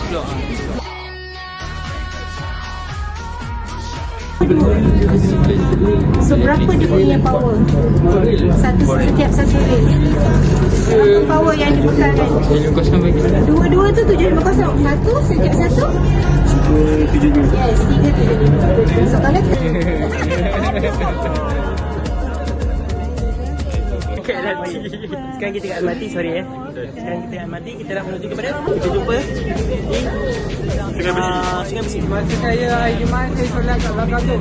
Blok. So berapa dia punya power? Setiap satu reel. Berapa power yang dibutuhkan? 750 bagi. Dua-dua tu 750. Satu setiap satu 375. Yes, 375. So kalau Sekarang kita kat MRT, sorry Sekarang kita kat MRT, kita dah menuju kepada kita jumpa di Sungai Besi. Masa saya hari Jumaat saya solat kat belakang tu.